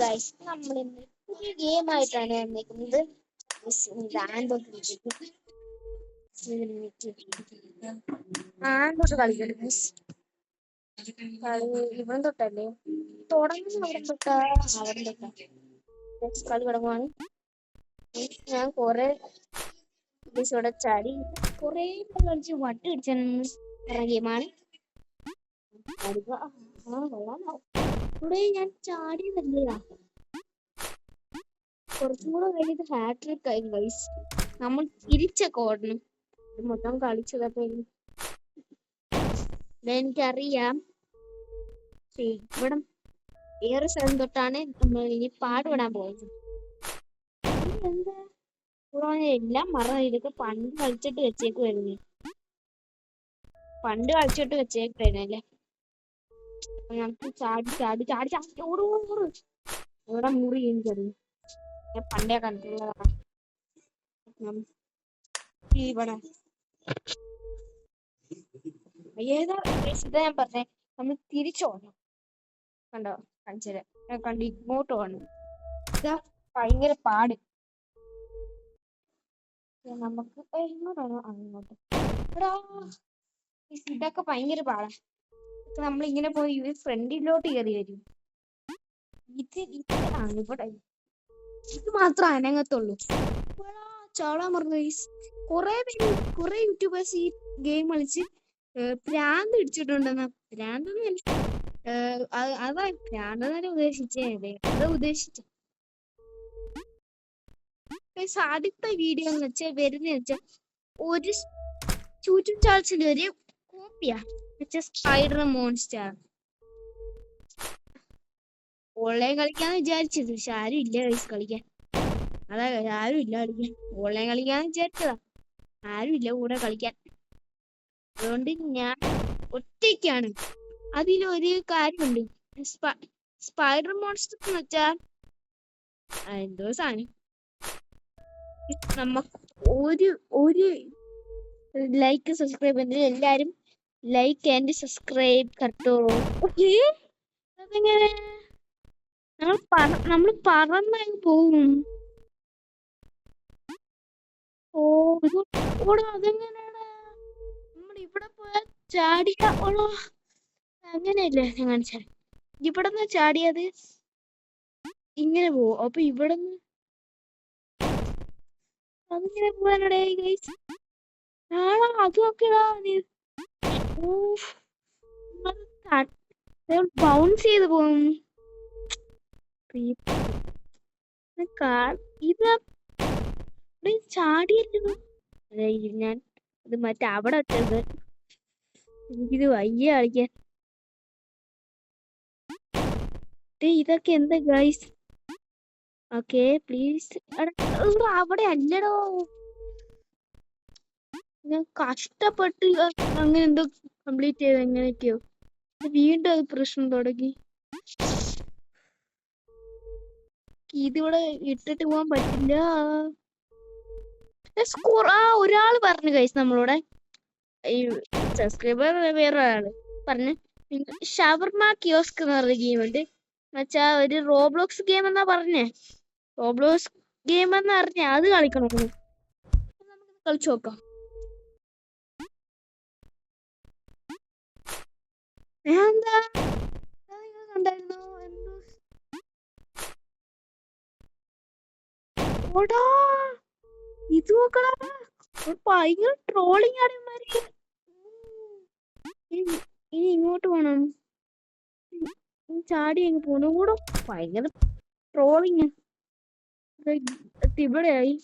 Guys നമ്മളിന്ന് പുതിയ ഗെയിമായിട്ടാണ് വന്നിരിക്കുന്നത്. ആൻഡ്രോസ് കളിക്കട്ടെ ഗൈസ്. കളി ഇവിടെ തൊട്ടല്ലേ തുടങ്ങുന്ന അവിടെ തൊട്ടാ അവിടെ തൊട്ടാ കളി തുടങ്ങുവാണ്. ഞാൻ കൊറേ ഇവിടെ ചാടി കൊറേ കളിച്ച് വട്ട് പിടിച്ച ഗെയിമാണ്. ഇവിടെ ഞാൻ ചാടിയതല്ലേ, കുറച്ചും കൂടെ കഴിഞ്ഞിട്ട് ഹാട്രിക് ആയി ഗൈസ്. നമ്മൾ തിരിച്ചൊക്കെ ഓടണം. മൊത്തം കളിച്ചതൊക്കെ എനിക്കറിയാം. ഇവിടെ വേറെ സ്ഥലം തൊട്ടാണ് നമ്മൾ ഇനി പാടുപെടാൻ പോയത്. എന്താ എല്ലാം മറന്നു. ഇതൊക്കെ പണ്ട് കളിച്ചിട്ട് വെച്ചേക്കുവായിരുന്നു. അല്ലേ? നമുക്ക് ചാടി ചാടി ചാടി ചാടി ഓടൂറ് ഇവിടെ മുറി എനിക്കറിയാം. ഞാൻ പണ്ടേ കണ്ടിട്ടുള്ളതാണ്. ഇവിടെ ഏതാ ഇതാ ഞാൻ പറഞ്ഞേ, നമ്മൾ തിരിച്ചോടണം. കണ്ടോ കാണിച്ചത് കണ്ട് ഇങ്ങോട്ട് പോകണം. ഇതാ ഭയങ്കര പാട്. നമുക്ക് എങ്ങോട്ടാണോ അങ്ങോട്ട്. എടാ ഇതൊക്കെ ഭയങ്കര പാടാ. നമ്മളിങ്ങനെ പോയി ഫ്രണ്ടിലോട്ട് കയറി വരും. ഇവിടെ ഇത് മാത്രം അനങ്ങത്തുള്ളൂ. ചാടാൻ മറന്നു. കുറെ യൂട്യൂബേഴ്സ് ഈ ഗെയിം കളിച്ച് ഭ്രാന്ത് പിടിച്ചിട്ടുണ്ടെന്ന. ഭ്രാന്തൊന്നും അതാ ഭ്രാന്ത് തന്നെ ഉദ്ദേശിച്ചേ. അതാ ഉദ്ദേശിച്ച ആദ്യത്തെ വീഡിയോ എന്ന് വെച്ചാൽ വരുന്ന വെച്ചാൽ ഒരു ചൂറ്റും ചാൾസിന്റെ ഒരു കോപ്പിയാ വെച്ചാൽ സ്പൈഡർ മോൺസ്റ്റർ ഓൺലൈൻ കളിക്കാന്ന് വിചാരിച്ചത്. പക്ഷെ ആരും ഇല്ല കളിക്കാൻ. അതാ ആരും ഇല്ല കളിക്കാൻ. ഓൺലൈൻ കളിക്കാന്ന് വിചാരിച്ചതാ, ആരും ഇല്ല കൂടെ കളിക്കാൻ. അതുകൊണ്ട് ഞാൻ ഒറ്റയ്ക്കാണ്. അതിലൊരു കാര്യമുണ്ട്, സ്പൈഡർ മോൺസ്റ്റർ എന്ന് വെച്ചാ എന്തോ സാധനം. നമുക്ക് ഒരു ലൈക്ക് സബ്സ്ക്രൈബ് എല്ലാരും ലൈക്ക് ആൻഡ് സബ്സ്ക്രൈബ് കട്ടോ. അതെങ്ങനെ നമ്മൾ പറന്നങ്ങ് പോകും. അതെങ്ങനെയാണ് നമ്മൾ ഇവിടെ പോയാൽ ചാടിയ അങ്ങനെയല്ലേ ഞാൻ കാണിച്ചാൽ. ഇവിടെ നിന്ന് ചാടിയത് ഇങ്ങനെ പോവും. അപ്പൊ ഇവിടെ നിന്ന് അതിങ്ങനെ പോവാനടേ ഗൈസ്. അത് നോക്കിയടാ ബൗൺസ് ചെയ്ത് പോകും. ഇത് ചാടിയല്ലോ. ഞാൻ ഇത് മറ്റേ അവിടെ വെച്ചത്. എനിക്കിത് വയ്യ കളിക്കാൻ. ഇതൊക്കെ എന്താ ഗൈസ്? Okay please. അവിടെ അല്ലടോ, ഞാൻ കഷ്ടപ്പെട്ട് അങ്ങനെ എന്തോ കംപ്ലീറ്റ് ചെയ്ത് എങ്ങനെയൊക്കെയോ വീണ്ടും അത് പ്രശ്നം തുടങ്ങി. ഇതിവിടെ ഇട്ടിട്ട് പോവാൻ പറ്റില്ല. ഒരാള് പറഞ്ഞു ഗൈസ്, നമ്മളോടെ ഈ സബ്സ്ക്രൈബർ വേറെ ഒരാള് പറഞ്ഞു ഷവർമ കിയോസ്ക് എന്ന് പറഞ്ഞ ഗെയിം ഉണ്ട്. എന്നുവെച്ചാ ഒരു റോബ്ലോക്സ് ഗെയിം എന്നാ പറഞ്ഞേ. റോബ്ലോക്സ് ഗെയിം എന്ന് പറഞ്ഞ അത് കളിക്കണം. നമുക്ക് കളിച്ചു നോക്കാം. എന്താ കണ്ടായിരുന്നോ എന്തോ ഓടാ. ഇത് നോക്കടാ, ഭയങ്കര ട്രോളിങ് ആണ് ഇവന്മാര്. ഇനി ഇങ്ങോട്ട് പോണം. ചാടി അങ്ങ് പോണു കൂടെ. ഭയങ്കര ട്രോളിങ്. ഇവിടെയായി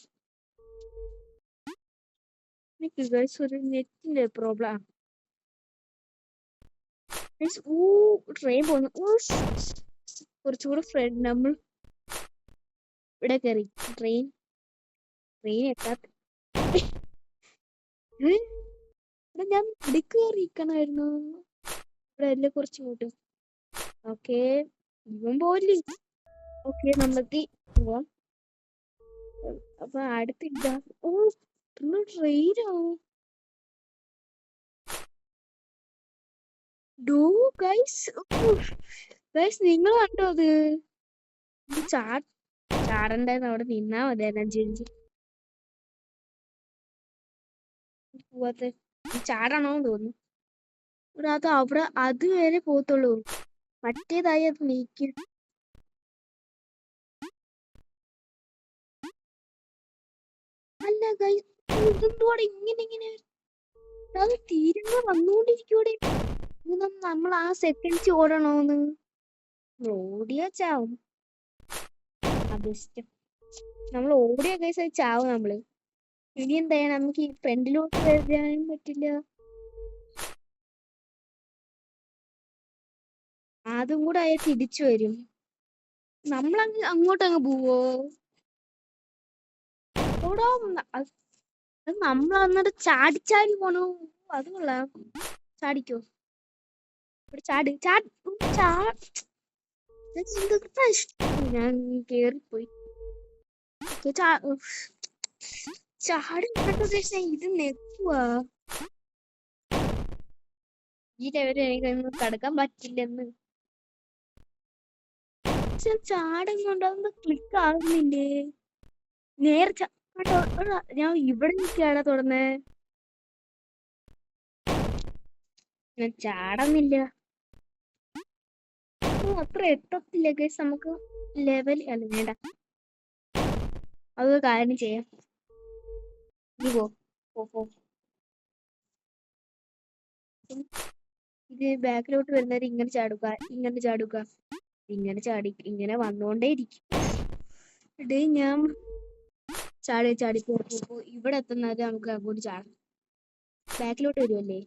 ഒരു നെറ്റിന്റെ പ്രോബ്ലം. ട്രെയിൻ പോകുന്നു. കുറച്ചുകൂടെ ഫ്രണ്ട് നമ്മൾ ഇവിടെ കയറി. ട്രെയിൻ എത്താത്ത ഞാൻ ഇവിടെ കയറിയിരിക്കണായിരുന്നു. ഇവിടെ അല്ലേ കുറച്ചുകൂട്ട്. ഓക്കെ ഇവൻ പോലി. ഓക്കെ നമ്മൾക്ക് പോവാം. അപ്പൊ അടുത്തില്ല. ട്രെയിനോ ഗൈസ്. നിങ്ങൾ കണ്ടോ അത്? ചാടണ്ടായിരുന്നു, അവിടെ നിന്നാ മതിയായിരുന്നു. അഞ്ച് പോവാത്ത ചാടണോന്ന് തോന്നുന്നു. ഇവിടെ അത് അവിടെ അതുവരെ പോകത്തുള്ളൂ, മറ്റേതായി അത് നീക്കി. അല്ല ഇതെന്തോടെ ഇങ്ങനെ അത് തീരുന്ന വന്നുകൊണ്ടിരിക്കൂടെ. നമ്മൾ ആ സെക്കൻഡ്സ് ഓടണോന്ന് ഓടിയാ ചാവും. ബെസ്റ്റ് നമ്മൾ ഓടിയ കേസ് ചാവും നമ്മള്. ഇനി എന്താ നമുക്ക് ഈ ഫ്രണ്ടിലോട്ട് വരാനും പറ്റില്ല. അതും കൂടെ ആയ തിരിച്ചു വരും. നമ്മളങ്ങ് അങ്ങോട്ടങ്ങ് പോവോ? ഓടോ നമ്മൾ എന്നിട്ട് ചാടി പോണോ? അത് കൊള്ളാം. ചാടിക്കോ, ചാട് ചാട് ഞാൻ കേറിപ്പോയി. ചാടി ഇത് നെക്കുവാ. ഈ ലെവല് എനിക്കൊന്നും കടക്കാൻ പറ്റില്ലെന്ന്. ചാടും കൊണ്ടൊന്ന് ക്ലിക്ക് ആകുന്നില്ലേ? നേരെ ഞാൻ ഇവിടെ നിൽക്കാണ് തുറന്നേ. ഞാൻ ചാടുന്നില്ല, അത്ര എത്തത്തില്ല ഗൈസ്. നമുക്ക് ലെവൽ അല്ല വേണ്ട, അതൊരു കാര്യം ചെയ്യാം. നീ പോ. ഇത് ബാക്കിലോട്ട് വരുന്നവര് ഇങ്ങനെ ചാടുക, ഇങ്ങനെ ചാടി ഇങ്ങനെ വന്നോണ്ടേ ഇരിക്കും. ഞാൻ ചാടി പോ. ഇവിടെ എത്തുന്നത് നമുക്ക് അങ്ങോട്ട് ചാടാം. ബാക്കിലോട്ട് വരുമല്ലേ?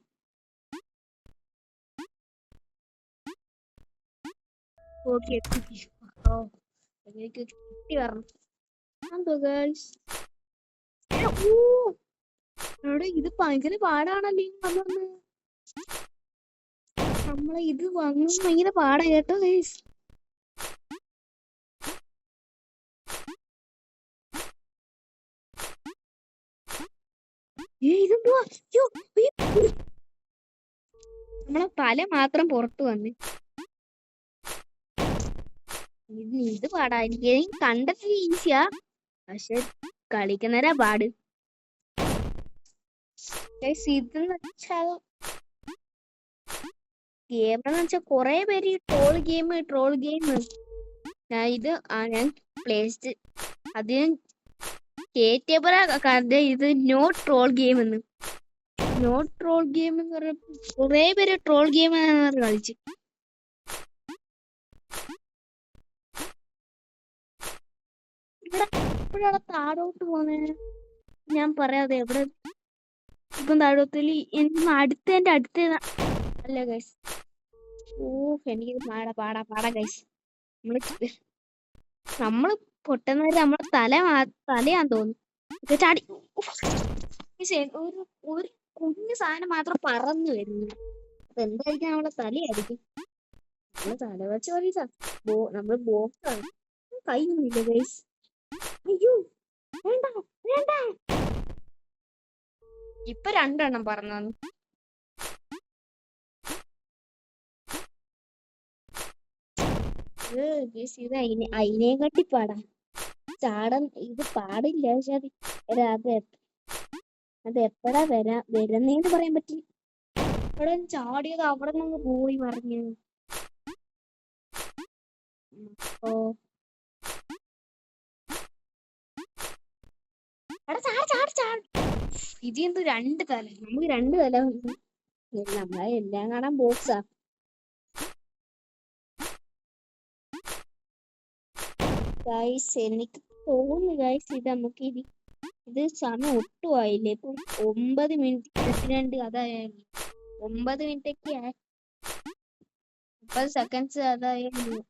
ഓക്കെ എനിക്ക് കിട്ടി വരണം. ഇത് ഭയങ്കര പാടാണല്ലേ നമ്മളെ ഇത് വന്നു ഭയങ്കര പാടാ കേട്ടോ ഗൈസ്. നമ്മളെ തല മാത്രം പുറത്തു വന്ന്. ഇത് പാടാ. എനിക്ക് കണ്ടത് ഈസിയാ, പക്ഷെ കളിക്കുന്നവരാ പാട്. ഇതെന്ന് വെച്ചാൽ ഗെയിമെന്ന് വെച്ചാൽ കൊറേ പേര് ട്രോൾ ഗെയിം ഞാൻ പ്ലേസ്റ്റ് അതിന് കേറ്റിയപ്പോഴാ കണ്ട ഇത് നോട്ട് ട്രോൾ ഗെയിം എന്ന്. നോട്ട് ട്രോൾ ഗെയിം എന്ന് പറഞ്ഞപ്പോ കൊറേ പേര് ട്രോൾ ഗെയിം കളിച്ചു. എപ്പോഴാണ് താഴോട്ട് പോന്നെ ഞാൻ പറയാതെ. എവിടെ ഇപ്പം താഴോത്തില് അടുത്തതിന്റെ അടുത്ത അല്ല ഗൈസ്. എനിക്ക് പാടാ ഗൈസ്. നമ്മള് പൊട്ടുന്നവര് നമ്മളെ തലയാന്ന് തോന്നുന്നു ചാടി. ഒരു കുഞ്ഞു സാധനം മാത്രം പറന്നു വരുന്നു. അതെന്തായിരിക്കും? നമ്മളെ തലയായിരിക്കും. നമ്മള് തല വെച്ച് പറയസാ. നമ്മള് ബോക്സാണ്. കഴിയുന്നില്ല ഗൈസ്. അയ്യോ വേണ്ട. ഇപ്പൊ 2 എണ്ണം പറഞ്ഞു. ഇത് അതിനെ കട്ടി പാടാ. ചാടൻ ഇത് പാടില്ല. പക്ഷെ അത് എപ്പോഴാ വരുന്നേന്ന് പറയാൻ പറ്റില്ല. അവിടെ ചാടിയത് അവിടെ നിന്ന് പോയി മറിഞ്ഞു. ഇതെന്ത് 2 തല? നമുക്ക് 2 തല. നമ്മളെ എല്ലാം കാണാൻ ബോക്സാ. ഗൈസ് എനിക്ക് തോന്നുന്നു ഗൈസ് ഇത് നമുക്ക് ഇത് സമയം ഒട്ടുമായില്ലേ. ഇപ്പം 9 മിനിറ്റ് 22 അതായാലും 9 മിനിറ്റൊക്കെ 30 സെക്കൻഡ്സ് അതായാലും.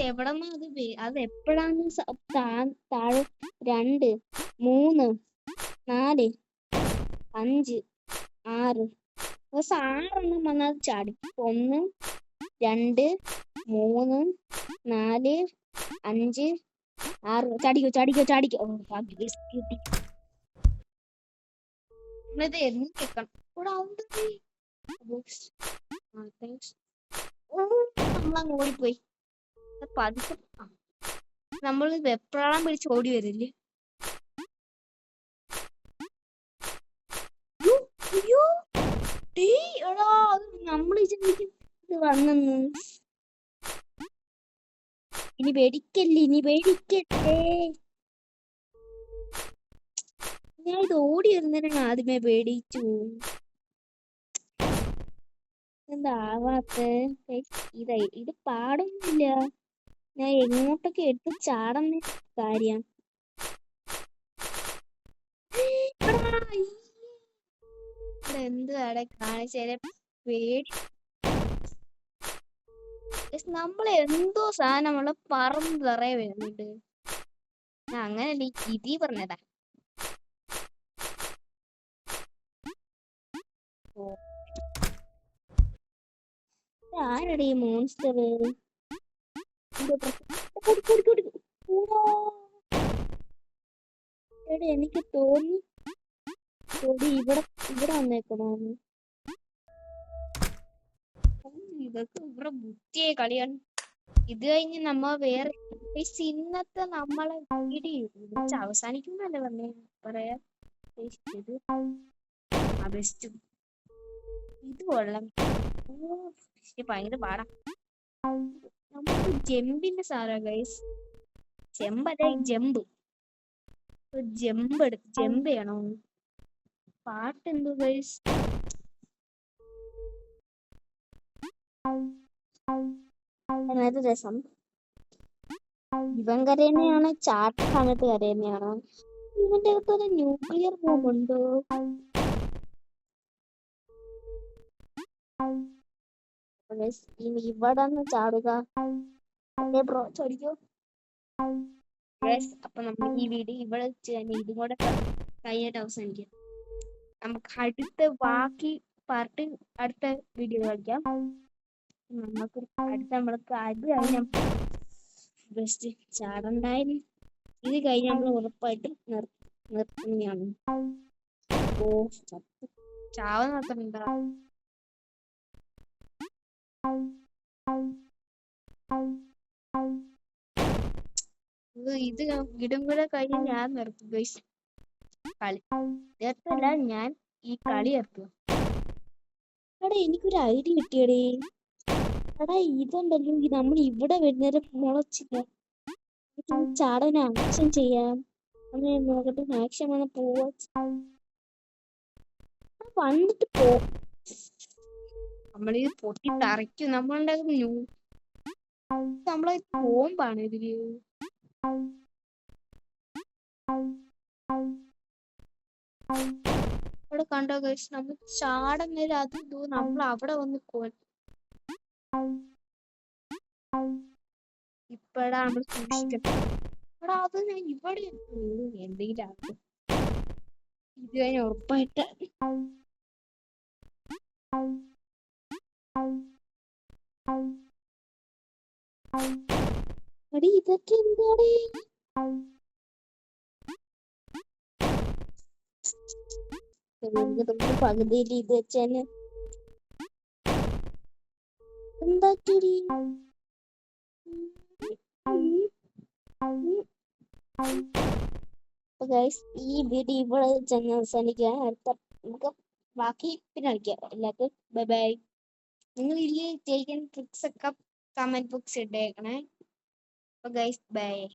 എവിടെന്നാ അത് എപ്പോഴാണ് താഴെ? 2 3 4 5 6 6 വന്നാൽ ചാടി. 1 2 3 4 5 6 ചാടിക്കോ. കിട്ടി. നമ്മളിത് എന്ന് കേൾക്കണം. നമ്മളങ്ങ് ഓടിപ്പോയി. പതുക്കെ നമ്മൾ വെപ്രാളം പിടിച്ച് ഓടി വരില്ലേ. അയ്യോ എടാ നമ്മൾ വന്നെന്ന്. ഇനി പേടിക്കല്ലേ, ഇനി പേടിക്കട്ടെ. ഞാൻ ഇത് ഓടി വരുന്നതിനാണ് ആദ്യമേ പേടിച്ചു. എന്താവാത്ത ഇത് പാടൊന്നുമില്ല. ഞാൻ എങ്ങോട്ടൊക്കെ എടുത്ത് ചാടുന്ന കാര്യം. എന്താണ് കാണിച്ചേ പേടി. നമ്മളെ എന്തോ സാധനം നമ്മളെ പറന്ന് നിറയെ വരുന്നുണ്ട്. ഞാൻ അങ്ങനല്ല ഈ ഇതി പറഞ്ഞതാ. ആരടി മോൺസ്റ്റർ? എനിക്ക് തോന്നി ഇവിടെ വന്നേക്കണോന്ന്. ഇതൊക്കെ ഇവിടെ ബുദ്ധിയായ കളിയാണ്. ഇത് കഴിഞ്ഞ് നമ്മ വേറെ ഇന്നത്തെ നമ്മളെ വീഡിയോ അവസാനിക്കുന്നല്ലേ പറഞ്ഞേ പറയാ. ഇത് ഇത് കൊള്ളാം. ഭയങ്കര പാടാ. നമുക്ക് ജമ്പിന്റെ സാറാ ഗൈസ്. ജമ്പല്ല ജമ്പ്. ജമ്പ് ചെയ്യണോ? പാട്ട് എന്തോ ഗൈസ്. രസം. ഇവൻ കരയുന്നയാണോ ചാട്ട് സമയത്ത് കരയുന്നയാണോ? ഇവന്റെ അകത്തൊരു ന്യൂക്ലിയർ ബോംബ് ഉണ്ടോ? ഇവിടെ ചാടുക. ബ്രോ ചോദിക്കോ. അപ്പൊ നമ്മൾ ഈ വീഡിയോ ഇവിടെ ഇതും കൂടെ കഴിഞ്ഞിട്ട് അവസാനിക്കാം. നമുക്ക് അടുത്ത ബാക്കി പാർട്ട് അടുത്ത വീഡിയോ കളിക്കാം. നമ്മക്ക് നമ്മൾക്ക് അത് കഴിഞ്ഞ ബെസ്റ്റ് ചാടണ്ടായി. ഇത് കഴിഞ്ഞ് നമ്മൾ ഉറപ്പായിട്ടും നിർത്തുന്നതാണ്. ഓ ചാവ നിർത്തണ്ട. ഇത് ഇടും കൂടെ കഴിഞ്ഞ് ഞാൻ നിർത്തും കളി. നിർത്തല്ല, ഞാൻ ഈ കളി നിർത്തുക. എടാ എനിക്കൊരു ഐഡിയ കിട്ടിയടേ. എടാ ഇതുണ്ടല്ലോ, നമ്മൾ ഇവിടെ വരുന്നേരം മുളച്ചില്ല. ചാടാൻ ആക്ഷൻ ചെയ്യാം. അങ്ങനെ നോക്കട്ടെ, ആക്ഷൻ വന്ന് പോവാ. വന്നിട്ട് പോ. നമ്മളിത് പൊട്ടി തറയ്ക്കും. നമ്മളുണ്ടാകും നമ്മളെ ബോംബാണ് ഇതില്. അവിടെ കണ്ടോ ഗൈസ്, നമ്മൾ ചാടുന്നേരം അത് നമ്മൾ അവിടെ വന്ന് ഇപ്പഴാ നമ്മൾ സൂക്ഷിക്കുന്നത്. അവിടെ അത് ഞാൻ ഇവിടെ എന്തെങ്കിലും ഇത് കഴിഞ്ഞ ഉറപ്പായിട്ട് ഇതൊക്കെ എന്താണ്? പകുതിയിൽ ഇത് വെച്ചാല് എന്താക്കി ഈ വീഡിയോ ഇവിടെ ചെന്ന് അവസാനിക്കാൻ. അടുത്ത നമുക്ക് ബാക്കി പിന്നെ കളിക്കാം. എല്ലാവർക്കും ബൈ ബൈ. നിങ്ങൾ ഇതിൽ ജയിക്കാൻ ട്രിക്സ് ഒക്കെ കമന്റ് ബോക്സ് ഇട്ടേക്കണേ. ബൈ.